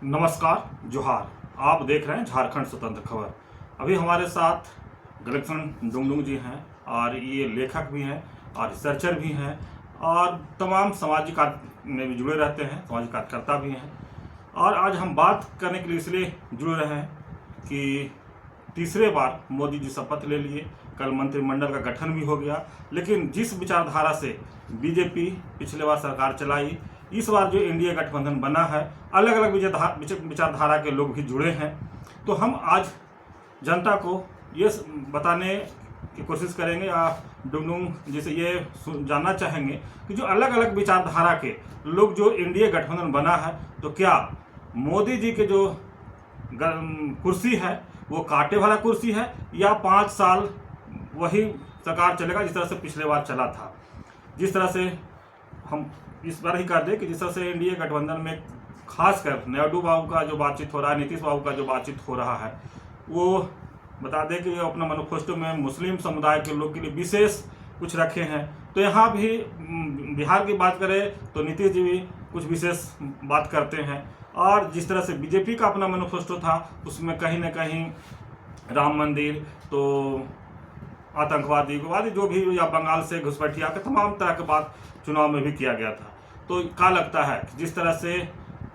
नमस्कार, जोहार। आप देख रहे हैं झारखंड स्वतंत्र खबर। अभी हमारे साथ गलेक्सन डुंगडुंग जी हैं और ये लेखक भी हैं और रिसर्चर भी हैं और तमाम सामाजिक कार्य में भी जुड़े रहते हैं, सामाजिक कार्यकर्ता भी हैं। और आज हम बात करने के लिए इसलिए जुड़ रहे हैं कि तीसरे बार मोदी जी शपथ ले लिए, कल मंत्रिमंडल का गठन भी हो गया, लेकिन जिस विचारधारा से बीजेपी पिछले बार सरकार चलाई, इस बार जो एनडीए गठबंधन बना है, अलग अलग विचारधारा के लोग भी जुड़े हैं। तो हम आज जनता को ये बताने की कोशिश करेंगे या डुंगडुंग जी से ये जानना चाहेंगे कि जो अलग अलग विचारधारा के लोग जो एनडीए गठबंधन बना है, तो क्या मोदी जी के जो कुर्सी है वो कांटे वाला कुर्सी है या 5 साल वही सरकार चलेगा जिस तरह से पिछले बार चला था। जिस तरह से हम इस बार ही कर दे कि जिस तरह से एनडीए गठबंधन में खासकर नायडू बाबू का जो बातचीत हो रहा है, नीतीश बाबू का जो बातचीत हो रहा है, वो बता दें कि अपना मैनिफेस्टो में मुस्लिम समुदाय के लोग के लिए विशेष कुछ रखे हैं। तो यहाँ भी बिहार की बात करें तो नीतीश जी भी कुछ विशेष बात करते हैं। और जिस तरह से बीजेपी का अपना मैनिफेस्टो था, उसमें कहीं ना कहीं राम मंदिर, तो आतंकवादी जो भी, या बंगाल से घुसपैठिया के तमाम तरह के बात चुनाव में भी किया गया था। तो क्या लगता है कि जिस तरह से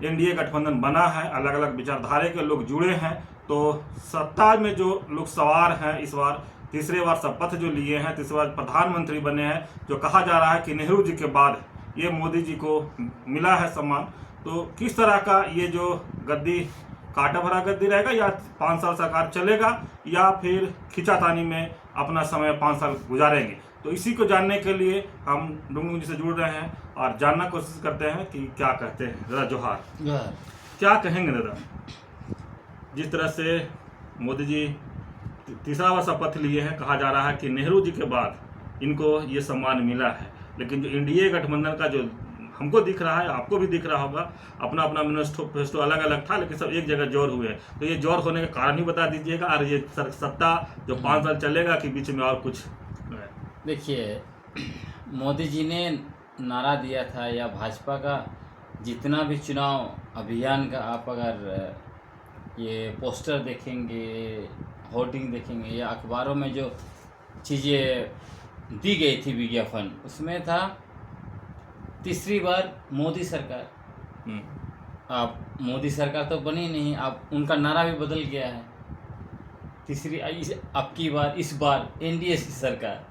एनडीए गठबंधन बना है, अलग अलग विचारधारा के लोग जुड़े हैं, तो सत्ता में जो लोग सवार हैं, इस बार तीसरे बार शपथ जो लिए हैं, तीसरी बार प्रधानमंत्री बने हैं, जो कहा जा रहा है कि नेहरू जी के बाद ये मोदी जी को मिला है सम्मान, तो किस तरह का ये जो गद्दी कांटा भरा गद्दी रहेगा, या 5 साल सरकार चलेगा, या फिर खिंचातानी में अपना समय 5 साल गुजारेंगे। तो इसी को जानने के लिए हम डुंगडुंग जी से जुड़ रहे हैं और जानना कोशिश करते हैं कि क्या कहते हैं। दादा जोहार, क्या कहेंगे दादा? जिस तरह से मोदी जी तीसरा बार शपथ लिए हैं, कहा जा रहा है कि नेहरू जी के बाद इनको ये सम्मान मिला है, लेकिन जो एनडीए गठबंधन का जो हमको दिख रहा है, आपको भी दिख रहा होगा, अपना अपना मैनिफेस्टो अलग अलग था, लेकिन सब एक जगह जोर हुए। तो ये जोर होने का कारण ही बता दीजिएगा, और ये सत्ता जो 5 साल चलेगा कि बीच में और कुछ? देखिए, मोदी जी ने नारा दिया था, या भाजपा का जितना भी चुनाव अभियान का आप अगर ये पोस्टर देखेंगे, होर्डिंग देखेंगे, या अखबारों में जो चीज़ें दी गई थी विज्ञापन, उसमें था तीसरी बार मोदी सरकार। अब मोदी सरकार तो बनी नहीं, अब उनका नारा भी बदल गया है, अब की बार, इस बार एनडीए की सरकार।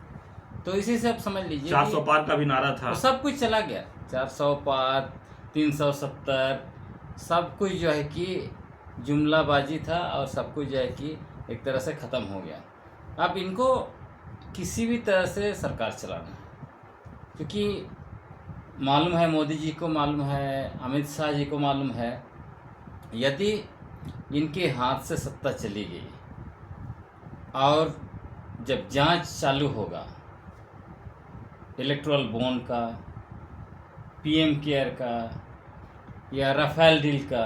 तो इसी से आप समझ लीजिए 400 पार का भी नारा था, तो सब कुछ चला गया। 400 पार, 370, सब कुछ जो है कि जुमलाबाजी था, और सब कुछ जो है कि एक तरह से ख़त्म हो गया। अब इनको किसी भी तरह से सरकार चलाना है, क्योंकि मालूम है, मोदी जी को मालूम है, अमित शाह जी को मालूम है, यदि इनके हाथ से सत्ता चली गई और जब जांच चालू होगा इलेक्टोरल बॉन्ड का, पीएम केयर का, या राफेल डील का,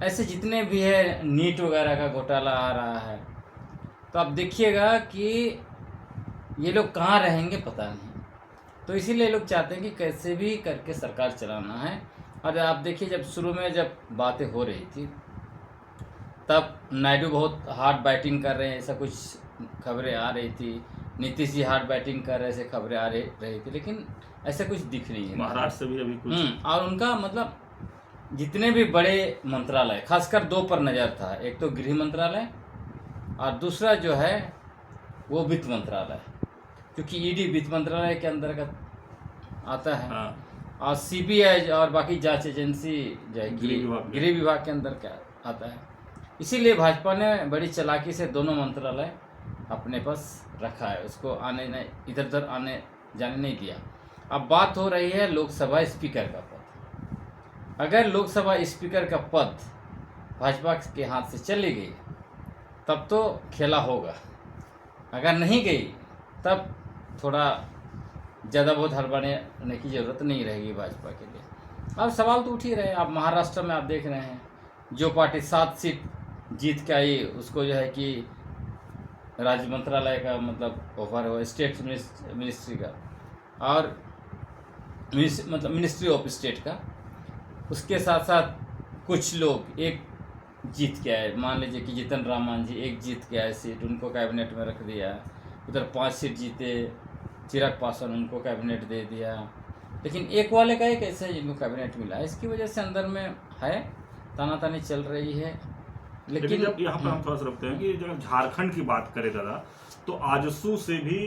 ऐसे जितने भी है, नीट वगैरह का घोटाला आ रहा है, तो आप देखिएगा कि ये लोग कहाँ रहेंगे पता नहीं। तो इसीलिए लोग चाहते हैं कि कैसे भी करके सरकार चलाना है। और आप देखिए, जब शुरू में जब बातें हो रही थी, तब नायडू बहुत हार्ड बैटिंग कर रहे हैं, ऐसा कुछ खबरें आ रही थी। नीतीश जी हार्ड बैटिंग कर रहे, ऐसे खबरें आ रही थी, लेकिन ऐसा कुछ दिख नहीं है। महाराष्ट्र से भी अभी कुछ और उनका मतलब जितने भी बड़े मंत्रालय, खासकर 2 पर नज़र था, एक तो गृह मंत्रालय और दूसरा जो है वो वित्त मंत्रालय, क्योंकि ईडी वित्त मंत्रालय के अंतर्गत आता है। हाँ। और सीबीआई और बाकी जांच एजेंसी जो है गृह विभाग के अंदर क्या आता है। इसीलिए भाजपा ने बड़ी चालाकी से दोनों मंत्रालय अपने पास रखा है, उसको आने नहीं, इधर उधर आने जाने नहीं दिया। अब बात हो रही है लोकसभा स्पीकर का पद। अगर लोकसभा स्पीकर का पद भाजपा के हाथ से चली गई, तब तो खेला होगा। अगर नहीं गई, तब थोड़ा ज़्यादा बहुत हड़बड़ाने की ज़रूरत नहीं रहेगी भाजपा के लिए। अब सवाल तो उठ ही रहे। अब महाराष्ट्र में आप देख रहे हैं, जो पार्टी 7 सीट जीत के आई, उसको जो है कि राज्य मंत्रालय का मतलब ऑफर हो, स्टेट मिनिस्ट्री का, और मतलब मिनिस्ट्री ऑफ स्टेट का, उसके साथ साथ कुछ लोग एक जीत के आए, मान लीजिए कि जीतन राम मांझी एक जीत के आए सीट, उनको कैबिनेट में रख दिया। उधर 5 सीट जीते, चिराग पासवान, उनको कैबिनेट दे दिया। लेकिन एक वाले का एक ऐसे जिनको कैबिनेट मिला, इसकी वजह से अंदर में है तानातानी चल रही है। लेकिन जब यहाँ पर हम थोड़ा सा रखते हैं कि जब झारखंड की बात करें दादा, तो आजसू से भी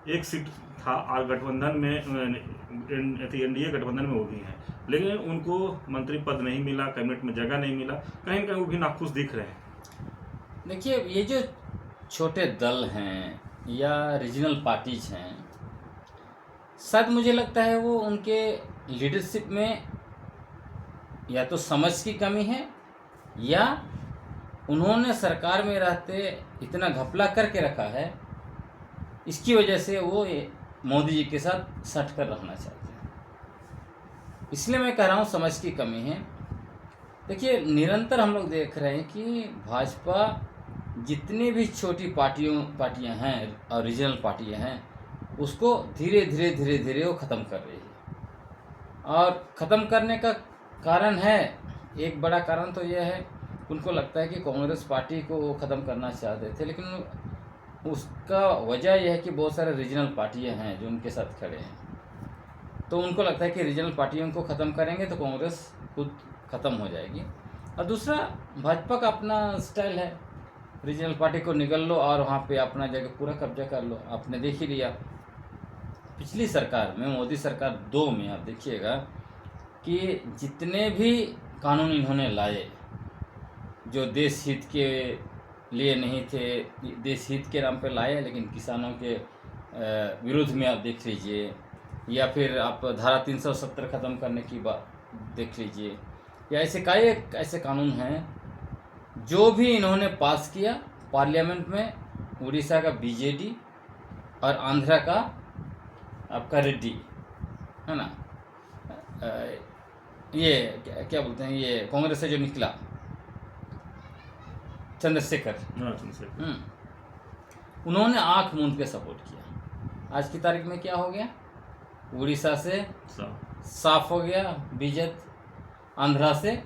एक सीट था और गठबंधन में एनडीए गठबंधन में वो भी हैं, लेकिन उनको मंत्री पद नहीं मिला, कैबिनेट में जगह नहीं मिला, कहीं ना कहीं वो भी नाखुश दिख रहे हैं। देखिए, ये जो छोटे दल हैं या रीजनल पार्टीज हैं, शायद मुझे लगता है वो उनके लीडरशिप में या तो समझ की कमी है, या उन्होंने सरकार में रहते इतना घपला करके रखा है, इसकी वजह से वो मोदी जी के साथ सट कर रहना चाहते हैं। इसलिए मैं कह रहा हूँ समझ की कमी है। देखिए, निरंतर हम लोग देख रहे हैं कि भाजपा जितनी भी छोटी पार्टियां हैं और रीजनल पार्टियां हैं, उसको धीरे धीरे वो ख़त्म कर रही है। और ख़त्म करने का कारण है, एक बड़ा कारण तो यह है, उनको लगता है कि कांग्रेस पार्टी को वो ख़त्म करना चाहते थे, लेकिन उसका वजह यह है कि बहुत सारे रीजनल पार्टियां हैं जो उनके साथ खड़े हैं। तो उनको लगता है कि रीजनल पार्टियों को ख़त्म करेंगे तो कांग्रेस खुद ख़त्म हो जाएगी। और दूसरा, भाजपा का अपना स्टाइल है, रीजनल पार्टी को निगल लो और वहाँ पे अपना जगह पूरा कब्जा कर लो। आपने देख ही लिया पिछली सरकार में, मोदी सरकार 2 में, आप देखिएगा कि जितने भी कानून इन्होंने लाए जो देश हित के लिए नहीं थे, देश हित के नाम पे लाए, लेकिन किसानों के विरुद्ध में आप देख लीजिए, या फिर आप धारा 370 ख़त्म करने की बात देख लीजिए, या ऐसे कई ऐसे कानून हैं जो भी इन्होंने पास किया पार्लियामेंट में। उड़ीसा का बीजेडी और आंध्रा का आपका रेड्डी है ना, ये क्या बोलते हैं, ये कांग्रेस से जो निकला चंद्रशेखर, उन्होंने आंख मूंद के सपोर्ट किया। आज की तारीख में क्या हो गया, उड़ीसा से साफ हो गया बीजेपी, आंध्रा से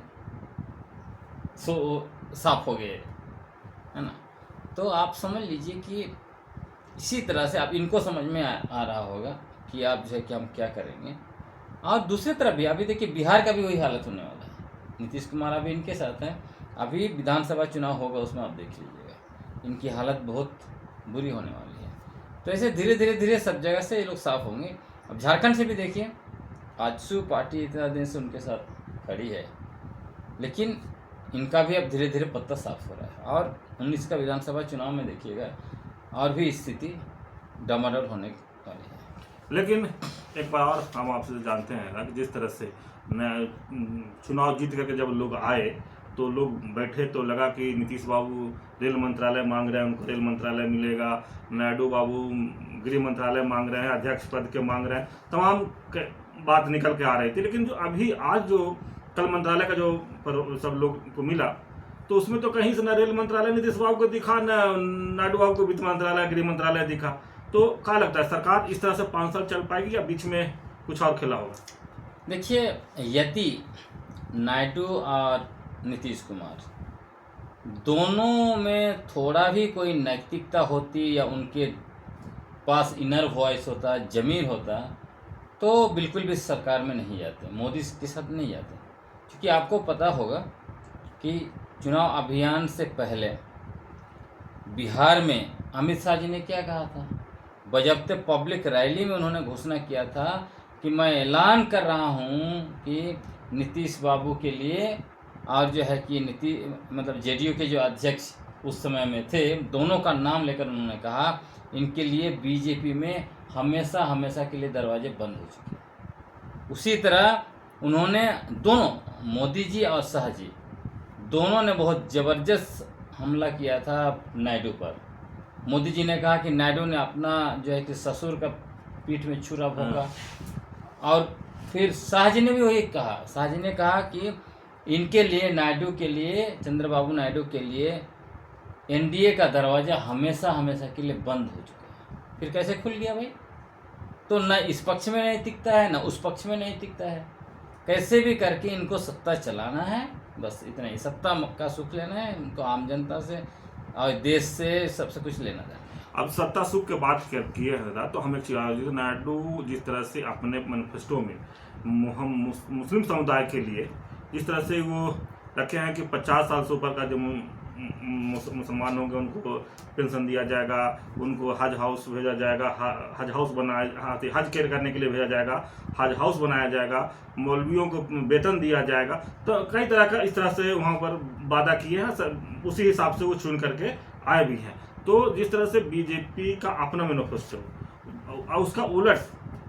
साफ हो गए, है ना। तो आप समझ लीजिए कि इसी तरह से आप इनको समझ में आ रहा होगा कि आप जो है कि हम क्या करेंगे। और दूसरी तरफ भी अभी देखिए, बिहार का भी वही हालत होने वाला है। नीतीश कुमार अभी इनके साथ हैं, अभी विधानसभा चुनाव होगा, उसमें आप देख लीजिएगा इनकी हालत बहुत बुरी होने वाली है। तो ऐसे धीरे धीरे सब जगह से ये लोग साफ होंगे। अब झारखंड से भी देखिए, आजसू पार्टी इतना दिन से उनके साथ खड़ी है, लेकिन इनका भी अब धीरे धीरे पत्ता साफ हो रहा है। और 19 का विधानसभा चुनाव में देखिएगा और भी स्थिति डामाडोल होने वाली है। लेकिन एक बार और हम आपसे जानते हैं कि जिस तरह से चुनाव जीत करके जब लोग आए तो लोग बैठे तो लगा कि नीतीश बाबू रेल मंत्रालय मांग रहे हैं, उनको रेल मंत्रालय मिलेगा, नायडू बाबू गृह मंत्रालय मांग रहे हैं, अध्यक्ष पद के मांग रहे हैं, तमाम बात निकल के आ रही थी। लेकिन जो अभी आज जो कल मंत्रालय का जो सब लोग को मिला, तो उसमें तो कहीं से न रेल मंत्रालय नीतीश बाबू को दिखा, न नायडू बाबू को वित्त मंत्रालय, गृह मंत्रालय दिखा। तो क्या लगता है, सरकार इस तरह से 5 साल चल पाएगी या बीच में कुछ और खेला होगा? देखिए, यदि नायडू और नीतीश कुमार दोनों में थोड़ा भी कोई नैतिकता होती या उनके पास इनर वॉइस होता, जमीर होता, तो बिल्कुल भी सरकार में नहीं जाते, मोदी के साथ नहीं जाते। क्योंकि आपको पता होगा कि चुनाव अभियान से पहले बिहार में अमित शाह जी ने क्या कहा था, बजब्ते पब्लिक रैली में उन्होंने घोषणा किया था कि मैं ऐलान कर रहा हूं कि नीतीश बाबू के लिए, और जो है कि मतलब जेडीयू के जो अध्यक्ष उस समय में थे, दोनों का नाम लेकर उन्होंने कहा इनके लिए बीजेपी में हमेशा हमेशा के लिए दरवाजे बंद हो चुके हैं। उसी तरह उन्होंने दोनों, मोदी जी और शाह जी दोनों ने बहुत ज़बरदस्त हमला किया था नायडू पर। मोदी जी ने कहा कि नायडू ने अपना जो है कि ससुर का पीठ में छुरा भोंका, और फिर शाह जी ने भी वही कहा, शाह जी ने कहा कि इनके लिए, नायडू के लिए, चंद्रबाबू नायडू के लिए एनडीए का दरवाज़ा हमेशा हमेशा के लिए बंद हो चुका है। फिर कैसे खुल गया भाई? तो न इस पक्ष में नहीं टिकता है, न उस पक्ष में नहीं टिकता है। कैसे भी करके इनको सत्ता चलाना है, बस इतना ही। सत्ता का सुख लेना है उनको, आम जनता से और देश से सबसे कुछ लेना था। अब सत्ता सुख के बात किए हैं तो हम एक चीज, नायडू जिस तरह से अपने मैनिफेस्टो में हम मुस्लिम समुदाय के लिए जिस तरह से वो रखे हैं कि 50 साल से ऊपर का जो मुसलमान होंगे उनको पेंशन दिया जाएगा, उनको हज हाउस भेजा जाएगा, हज हाउस बनाया, हज केयर करने के लिए भेजा जाएगा, हज हाउस बनाया जाएगा, मौलवियों को वेतन दिया जाएगा। तो कई तरह का इस तरह से वहाँ पर वादा किए हैं, उसी हिसाब से वो चुन करके आए भी हैं। तो जिस तरह से बीजेपी का अपना मैनिफेस्टो और उसका उलट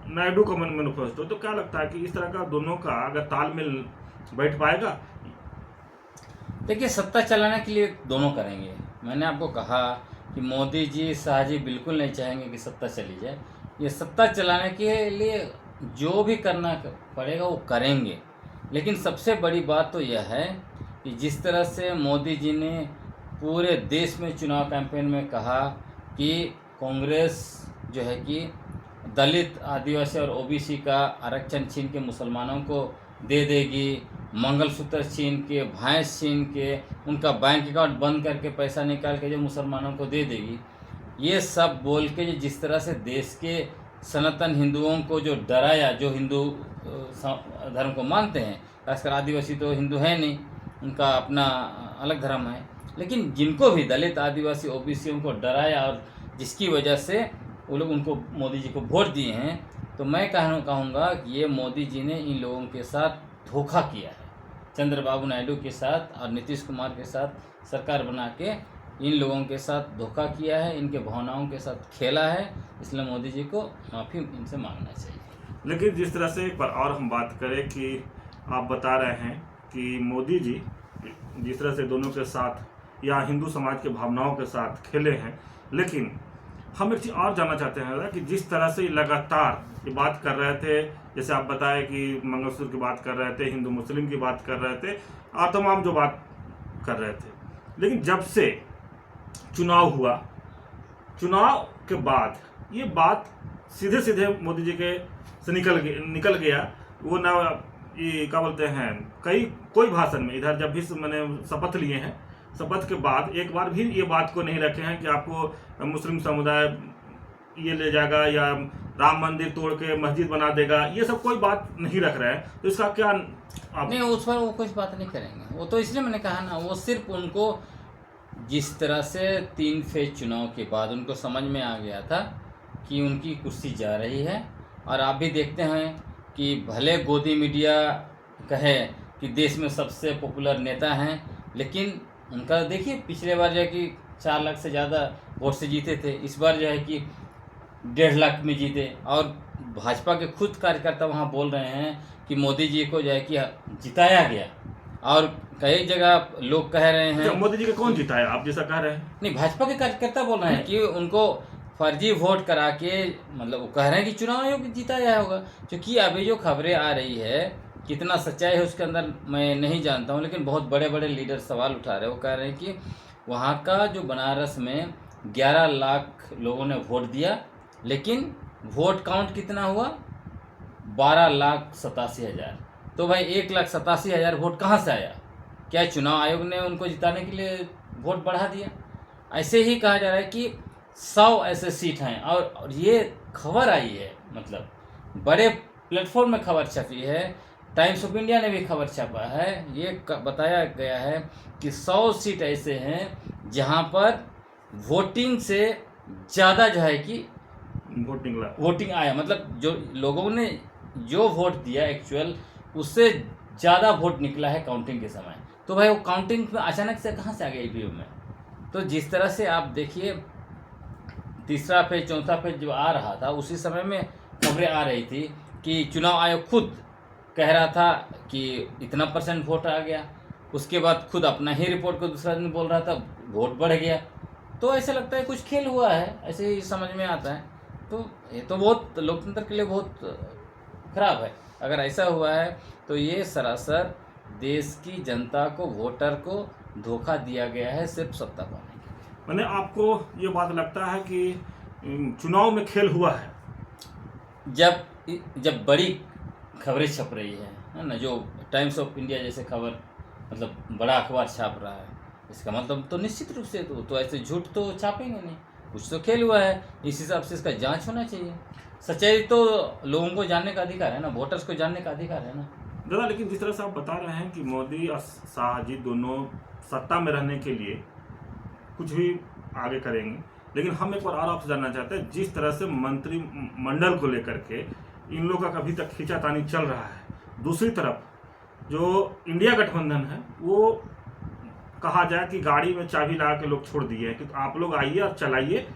नायडू का मैनिफेस्टो, तो क्या लगता है कि इस तरह का दोनों का अगर तालमेल बैठ पाएगा? देखिए, सत्ता चलाने के लिए दोनों करेंगे। मैंने आपको कहा कि मोदी जी, शाह जी बिल्कुल नहीं चाहेंगे कि सत्ता चली जाए। ये सत्ता चलाने के लिए जो भी करना पड़ेगा वो करेंगे। लेकिन सबसे बड़ी बात तो यह है कि जिस तरह से मोदी जी ने पूरे देश में चुनाव कैंपेन में कहा कि कांग्रेस जो है कि दलित, आदिवासी और ओबीसी का आरक्षण छीन के मुसलमानों को दे देगी, मंगलसूत्र छीन के, भैंस छीन के, उनका बैंक अकाउंट बंद करके पैसा निकाल के जो मुसलमानों को दे देगी, ये सब बोल के जिस तरह से देश के सनातन हिंदुओं को जो डराया, जो हिंदू धर्म को मानते हैं, खासकर आदिवासी तो हिंदू है नहीं, उनका अपना अलग धर्म है, लेकिन जिनको भी दलित, आदिवासी, ओबीसी को डराया और जिसकी वजह से वो लोग उनको, मोदी जी को वोट दिए हैं, तो मैं कहूँगा कि ये मोदी जी ने इन लोगों के साथ धोखा किया है। चंद्रबाबू नायडू के साथ और नीतीश कुमार के साथ सरकार बना के इन लोगों के साथ धोखा किया है, इनके भावनाओं के साथ खेला है, इसलिए मोदी जी को माफ़ी इनसे मांगना चाहिए। लेकिन जिस तरह से एक बार और हम बात करें कि आप बता रहे हैं कि मोदी जी जिस तरह से दोनों के साथ या हिंदू समाज के भावनाओं के साथ खेले हैं, लेकिन हम एक चीज़ और जानना चाहते हैं कि जिस तरह से लगातार ये बात कर रहे थे, जैसे आप बताए कि मंगलसूत्र की बात कर रहे थे, हिंदू मुस्लिम की बात कर रहे थे और तमाम जो बात कर रहे थे, लेकिन जब से चुनाव हुआ, चुनाव के बाद ये बात सीधे सीधे मोदी जी के से निकल गया। वो ना ये क्या बोलते हैं, कोई भाषण में इधर जब भी मैंने शपथ लिए हैं, शपथ के बाद एक बार भी ये बात को नहीं रखे हैं कि आपको मुस्लिम समुदाय ये ले जाएगा या राम मंदिर तोड़ के मस्जिद बना देगा, ये सब कोई बात नहीं रख रहे हैं। तो इसका क्या नहीं, उस पर वो कुछ बात नहीं करेंगे। वो तो इसलिए मैंने कहा ना, वो सिर्फ उनको जिस तरह से 3 फेज चुनाव के बाद उनको समझ में आ गया था कि उनकी कुर्सी जा रही है। और आप भी देखते हैं कि भले गोदी मीडिया कहे कि देश में सबसे पॉपुलर नेता हैं, लेकिन उनका देखिए पिछले बार जो है कि 4 लाख से ज़्यादा वोट से जीते थे, इस बार जो है कि 1.5 लाख में जीते। और भाजपा के खुद कार्यकर्ता वहाँ बोल रहे हैं कि मोदी जी को जो है कि जिताया गया, और कई जगह लोग कह रहे हैं मोदी जी को कौन जिताया, आप जैसा कह रहे हैं? नहीं, भाजपा के कार्यकर्ता बोल रहे हैं कि उनको फर्जी वोट करा के, मतलब वो कह रहे हैं कि चुनाव आयोग जिताया होगा। क्योंकि अभी जो खबरें आ रही है, कितना सच्चाई है उसके अंदर मैं नहीं जानता हूँ, लेकिन बहुत बड़े बड़े लीडर सवाल उठा रहे हैं। वो कह रहे हैं कि वहाँ का जो बनारस में 11 लाख लोगों ने वोट दिया, लेकिन वोट काउंट कितना हुआ, 12,87,000। तो भाई 1,87,000 वोट कहाँ से आया? क्या चुनाव आयोग ने उनको जिताने के लिए वोट बढ़ा दिया? ऐसे ही कहा जा रहा है कि 100 ऐसे सीट हैं, और ये खबर आई है, मतलब बड़े प्लेटफॉर्म में खबर छपी है, टाइम्स ऑफ इंडिया ने भी खबर छपा है। ये बताया गया है कि 100 सीट ऐसे हैं जहां पर वोटिंग से ज़्यादा जो है कि वोटिंग आया, मतलब जो लोगों ने जो वोट दिया एक्चुअल, उससे ज़्यादा वोट निकला है काउंटिंग के समय। तो भाई वो काउंटिंग में अचानक से कहाँ से आ गया ईवीएम में? तो जिस तरह से आप देखिए, तीसरा फेज, चौथा फेज जो आ रहा था, उसी समय में खबरें आ रही थी कि चुनाव आयोग खुद कह रहा था कि इतना % वोट आ गया। उसके बाद खुद अपना ही रिपोर्ट को दूसरा दिन बोल रहा था, वोट बढ़ गया। तो ऐसा लगता है कुछ खेल हुआ है, ऐसे ही समझ में आता है। तो ये तो बहुत लोकतंत्र के लिए बहुत खराब है। अगर ऐसा हुआ है तो ये सरासर देश की जनता को, वोटर को धोखा दिया गया है, सिर्फ सत्ता पाने के लिए। मैंने आपको ये बात लगता है कि चुनाव में खेल हुआ है? जब बड़ी खबरें छप रही है ना, जो टाइम्स ऑफ इंडिया जैसे खबर मतलब बड़ा अखबार छाप रहा है, इसका मतलब तो निश्चित रूप से तो ऐसे झूठ तो छापेंगे नहीं, कुछ तो खेल हुआ है। इस हिसाब से इसका जांच होना चाहिए। सच्चाई तो लोगों को जानने का अधिकार है ना, वोटर्स को जानने का अधिकार है ना। दादा, लेकिन जिस तरह से आप बता रहे हैं कि मोदी और शाह जी दोनों सत्ता में रहने के लिए कुछ भी आगे करेंगे, लेकिन हम एक बार और आपसे जानना चाहते हैं, जिस तरह से मंत्रिमंडल को लेकर के इन लोगों का कभी तक खींचातानी चल रहा है, दूसरी तरफ जो इंडिया गठबंधन है वो कहा जाए कि गाड़ी में चाबी लगा के लोग छोड़ दिए हैं कि आप लोग आइए और चलाइए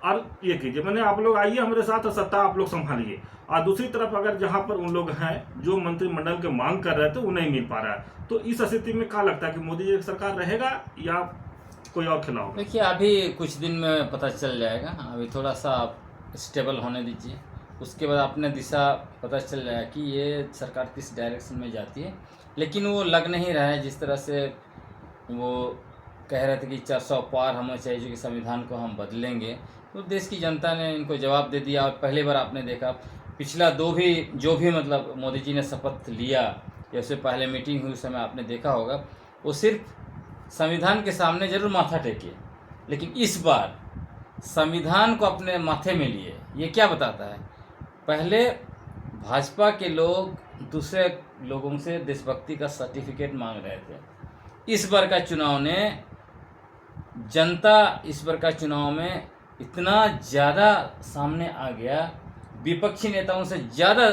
और ये कीजिए, मैंने आप लोग आइए हमारे साथ और सत्ता आप लोग संभालिए। और दूसरी तरफ अगर जहां पर उन लोग हैं जो मंत्रिमंडल के मांग कर रहे थे वो नहीं मिल पा रहा है, तो इस स्थिति में क्या लगता है कि मोदी जी की सरकार रहेगा या कोई और खिला होगा? देखिए, अभी कुछ दिन में पता चल जाएगा, अभी थोड़ा सा स्टेबल होने दीजिए, उसके बाद अपने दिशा पता चल जाएगा कि ये सरकार किस डायरेक्शन में जाती है। लेकिन वो लग नहीं रहा है जिस तरह से वो कह रहे थे कि 400 पार होना चाहिए, जो कि संविधान को हम बदलेंगे। तो देश की जनता ने इनको जवाब दे दिया। और पहली बार आपने देखा, पिछला जो भी मतलब मोदी जी ने शपथ लिया या उससे पहले मीटिंग हुई, उस समय आपने देखा होगा वो सिर्फ संविधान के सामने जरूर माथा टेके, लेकिन इस बार संविधान को अपने माथे में लिए। ये क्या बताता है? पहले भाजपा के लोग दूसरे लोगों से देशभक्ति का सर्टिफिकेट मांग रहे थे। इस बार का चुनाव ने जनता इस बार का चुनाव में इतना ज़्यादा सामने आ गया, विपक्षी नेताओं से ज़्यादा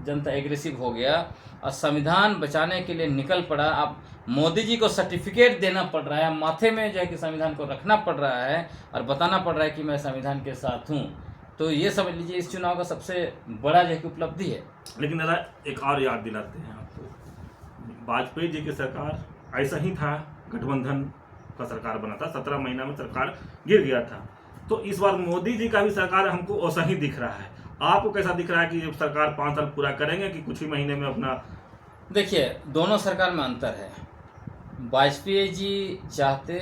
जनता एग्रेसिव हो गया और संविधान बचाने के लिए निकल पड़ा। अब मोदी जी को सर्टिफिकेट देना पड़ रहा है, माथे में जो है कि संविधान को रखना पड़ रहा है और बताना पड़ रहा है कि मैं संविधान के साथ हूँ। तो ये समझ लीजिए इस चुनाव का सबसे बड़ा जो है कि उपलब्धि है। लेकिन दादा, एक और याद दिलाते हैं आपको, वाजपेयी जी की सरकार ऐसा ही था, गठबंधन का सरकार बना था, 17 महीना में सरकार गिर गया था। तो इस बार मोदी जी का भी सरकार हमको वैसा ही दिख रहा है। आपको कैसा दिख रहा है कि सरकार 5 साल पूरा करेंगे कि कुछ ही महीने में अपना? देखिए, दोनों सरकार में अंतर है। वाजपेयी जी चाहते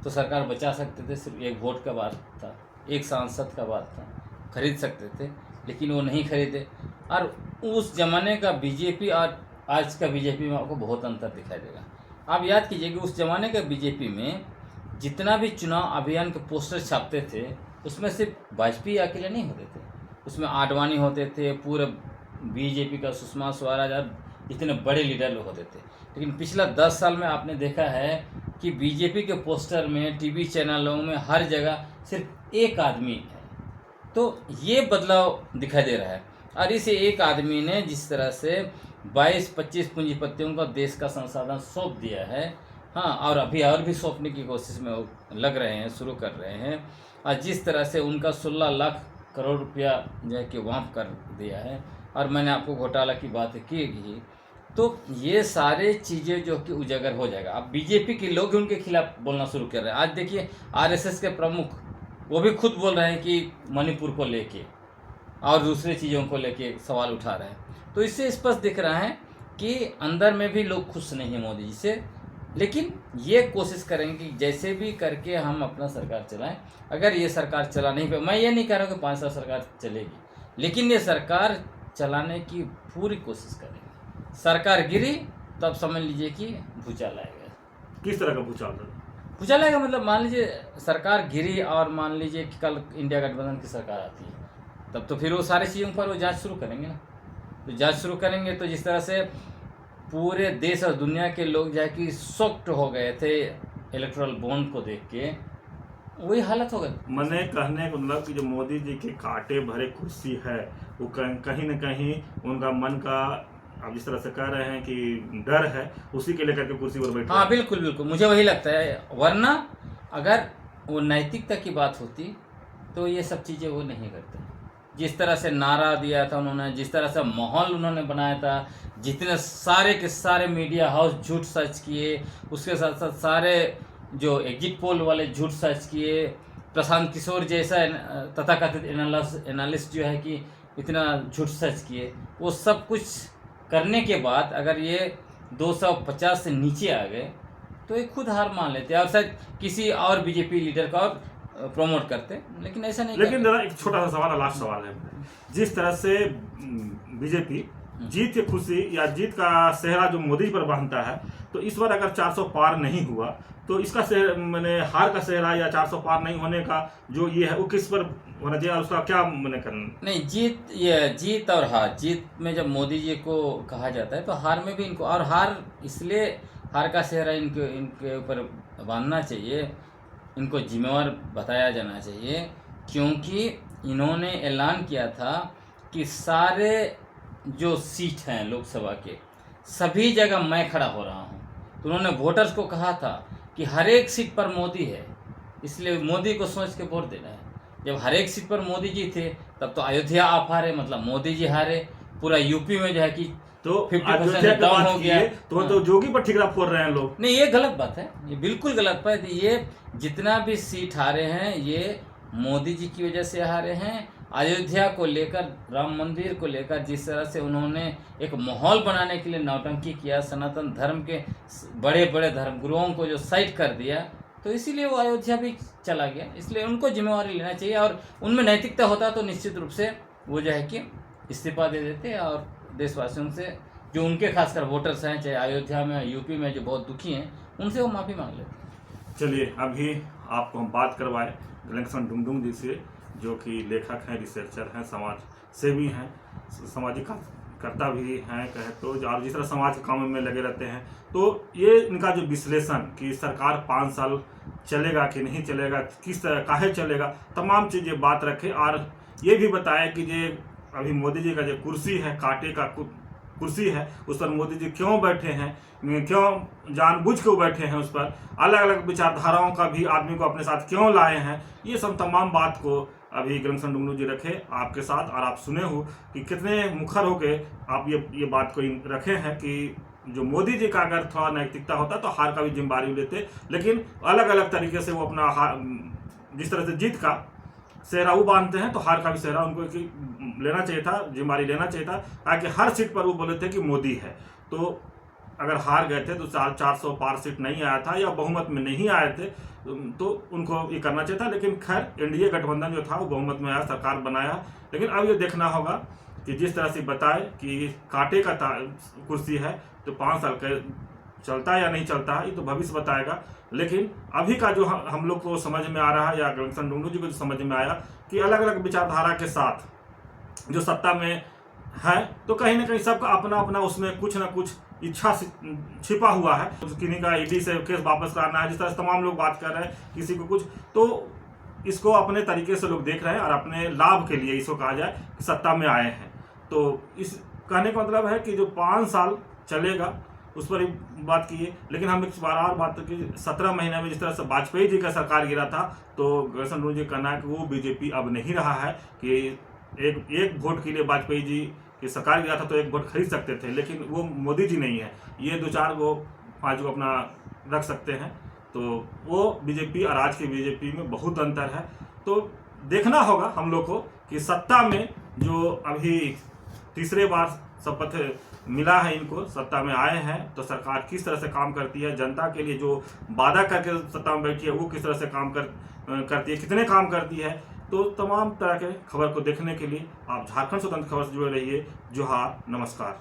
तो सरकार बचा सकते थे, सिर्फ एक वोट का बात था, एक सांसद का बात था, खरीद सकते थे, लेकिन वो नहीं खरीदे। और उस जमाने का बीजेपी और आज का बीजेपी में आपको बहुत अंतर दिखाई देगा। आप याद कीजिए कि उस जमाने के बीजेपी में जितना भी चुनाव अभियान के पोस्टर छापते थे, उसमें सिर्फ वाजपेयी अकेले नहीं होते थे, उसमें आडवाणी होते थे, पूरे बीजेपी का सुषमा स्वराज और इतने बड़े लीडर लोग होते थे। लेकिन पिछला 10 साल में आपने देखा है कि बीजेपी के पोस्टर में, टीवी चैनलों में, हर जगह सिर्फ एक आदमी है। तो ये बदलाव दिखाई दे रहा है। और इस एक आदमी ने जिस तरह से 22-25 पूंजीपतियों को देश का संसाधन सौंप दिया है, हाँ, और अभी और भी सौंपने की कोशिश में लग रहे हैं, शुरू कर रहे हैं, और जिस तरह से उनका 16 लाख करोड़ रुपया जो है कि वापस कर दिया है, और मैंने आपको घोटाला की बात की, तो ये सारे चीज़ें जो कि उजागर हो जाएगा। अब बीजेपी के लोग उनके खिलाफ बोलना शुरू कर रहे हैं। आज देखिए, आरएसएस के प्रमुख वो भी खुद बोल रहे हैं कि मणिपुर को लेके और दूसरे चीज़ों को लेके सवाल उठा रहे हैं। तो इससे स्पष्ट दिख रहा है कि अंदर में भी लोग खुश नहीं हैं मोदी जी से, लेकिन ये कोशिश करेंगे कि जैसे भी करके हम अपना सरकार चलाएं। अगर ये सरकार चला नहीं पाए, मैं ये नहीं कह रहा हूँ कि 5 साल सरकार चलेगी, लेकिन ये सरकार चलाने की पूरी कोशिश करेंगे। सरकार गिरी तब समझ लीजिए कि भूचाल आएगा। किस तरह का भूचाल? भूचाल आएगा मतलब मान लीजिए सरकार गिरी और मान लीजिए कि कल इंडिया गठबंधन की सरकार आती है, तब तो फिर वो सारी चीज़ों पर वो जांच शुरू करेंगे ना। तो जांच शुरू करेंगे तो जिस तरह से पूरे देश और दुनिया के लोग जो है कि शॉक्ड हो गए थे इलेक्टोरल बॉन्ड को देख के, वही हालत होगा। मैंने कहने का मतलब कि जो मोदी जी के कांटे भरे कुर्सी है, वो कहीं न कहीं उनका मन का, आप जिस तरह से कह रहे हैं कि डर है, उसी के लेकर के कुर्सी पर बैठे। हाँ, बिल्कुल बिल्कुल, मुझे वही लगता है। वरना अगर वो नैतिकता की बात होती तो ये सब चीज़ें वो नहीं करते। जिस तरह से नारा दिया था उन्होंने, जिस तरह से माहौल उन्होंने बनाया था, जितने सारे के सारे मीडिया हाउस झूठ सर्च किए, उसके साथ साथ सारे जो एग्जिट पोल वाले झूठ सर्च किए, प्रशांत किशोर जैसा तथाकथित एनालिस्ट जो है कि इतना झूठ सर्च किए, वो सब कुछ करने के बाद अगर ये 250 से नीचे आ गए तो ये खुद हार मान लेते और शायद किसी और बीजेपी लीडर का और प्रमोट करते, लेकिन ऐसा नहीं। लेकिन जरा एक छोटा सा सवाल, लास्ट सवाल है, जिस तरह से बीजेपी जीत की खुशी या जीत का सेहरा जो मोदी पर बांधता है, तो इस बार अगर 400 पार नहीं हुआ तो इसका मैंने हार का सेहरा या 400 पार नहीं होने का जो ये है वो किस पर होना चाहिए, उसका क्या मैंने करना? नहीं, जीत और हार, जीत में जब मोदी जी को कहा जाता है तो हार में भी इनको, और हार इसलिए हार का सेहरा इनके ऊपर बांधना चाहिए, इनको जिम्मेवार बताया जाना चाहिए, क्योंकि इन्होंने ऐलान किया था कि सारे जो सीट हैं लोकसभा के सभी जगह मैं खड़ा हो रहा हूँ। तो उन्होंने वोटर्स को कहा था कि हर एक सीट पर मोदी है, इसलिए मोदी को सोच के वोट देना है। जब हर एक सीट पर मोदी जी थे तब तो अयोध्या आप हारे, मतलब मोदी जी हारे। पूरा यूपी में जो है कि तो 50% डाउन हो गया। तो जोगी पर ठिकरा फोड़ रहे हैं लोग। नहीं, ये गलत बात है, ये बिल्कुल गलत बात है। ये जितना भी सीट हारे हैं ये मोदी जी की वजह से हारे हैं। अयोध्या को लेकर, राम मंदिर को लेकर जिस तरह से उन्होंने एक माहौल बनाने के लिए नौटंकी किया, सनातन धर्म के बड़े बड़े धर्मगुरुओं को जो साइड कर दिया, तो इसीलिए वो अयोध्या भी चला गया। इसलिए उनको जिम्मेवारी लेना चाहिए, और उनमें नैतिकता होता तो निश्चित रूप से वो जो है कि इस्तीफा दे देते और देशवासियों से, जो उनके खासकर वोटर्स हैं, चाहे अयोध्या में, यूपी में, जो बहुत दुखी हैं, उनसे वो माफ़ी मांग लेते। चलिए, अभी आपको हम बात करवाए गलेक्सन डुंगडुंग जी से, जो कि लेखक हैं, रिसर्चर हैं, समाज सेवी हैं, सामाजिक कर्ता भी हैं कहे तो, और जिस तरह समाज के कामों में लगे रहते हैं। तो ये इनका जो विश्लेषण कि सरकार 5 साल चलेगा कि नहीं चलेगा, किस तरह काहे चलेगा, तमाम चीज़ें बात रखे, और ये भी बताए कि ये अभी मोदी जी का जो कुर्सी है, कांटे का कुर्सी है, उस पर मोदी जी क्यों बैठे हैं, क्यों जानबूझ के बैठे हैं, उस पर अलग अलग विचारधाराओं का भी आदमी को अपने साथ क्यों लाए हैं। ये सब तमाम बात को अभी गलेक्सन डुंगडुंग जी रखे आपके साथ, और आप सुने हो कि कितने मुखर होके आप ये बात को रखे हैं कि जो मोदी जी का अगर थोड़ा नैतिकता होता तो हार का भी जिम्मेदारी लेते, लेकिन अलग अलग तरीके से वो अपना जिस तरह से जीत का सेहरा वो बांधते हैं, तो हार का भी सेहरा उनको लेना चाहिए था, जिम्मेदारी लेना चाहिए था, ताकि हर सीट पर वो बोले थे कि मोदी है। तो अगर हार गए थे तो 400 पार सीट नहीं आया था या बहुमत में नहीं आए थे, तो उनको ये करना चाहिए था। लेकिन खैर, एनडीए गठबंधन जो था वो बहुमत में आया, सरकार बनाया। लेकिन अब ये देखना होगा कि जिस तरह से बताए कि कांटे का कुर्सी है, तो 5 साल का चलता है या नहीं चलता है, ये तो भविष्य बताएगा। लेकिन अभी का जो हम लोग को समझ में आ रहा है, या गलेक्सन डुंगडुंग जी को जो समझ में आया कि अलग अलग विचारधारा के साथ जो सत्ता में है, तो कहीं ना कहीं सबका अपना अपना उसमें कुछ ना कुछ इच्छा छिपा हुआ है। किन्हीं का ईडी से केस वापस कराना है, जिस तरह से तमाम लोग बात कर रहे हैं, किसी को कुछ, तो इसको अपने तरीके से लोग देख रहे हैं और अपने लाभ के लिए इसको कहा जाए कि सत्ता में आए हैं। तो इस कहने का मतलब है कि जो 5 साल चलेगा उस पर ही बात की है। लेकिन हम एक बार और बात की, 17 महीने में जिस तरह से वाजपेयी जी का सरकार गिरा था, तो गलेक्सन डुंगडुंग जी का कहना है कि वो बीजेपी अब नहीं रहा है, कि एक वोट के लिए वाजपेयी जी की सरकार गिरा था तो 1 वोट खरीद सकते थे, लेकिन वो मोदी जी नहीं है, ये 2-4 गो 5 गो अपना रख सकते हैं। तो वो बीजेपी और आज की बीजेपी में बहुत अंतर है। तो देखना होगा हम लोग को कि सत्ता में जो अभी तीसरे बार शपथ मिला है, इनको सत्ता में आए हैं, तो सरकार किस तरह से काम करती है, जनता के लिए जो वादा करके सत्ता में बैठी है वो किस तरह से काम करती है, कितने काम करती है। तो तमाम तरह के खबर को देखने के लिए आप झारखंड स्वतंत्र खबर से जुड़े रहिए। जोहार, नमस्कार।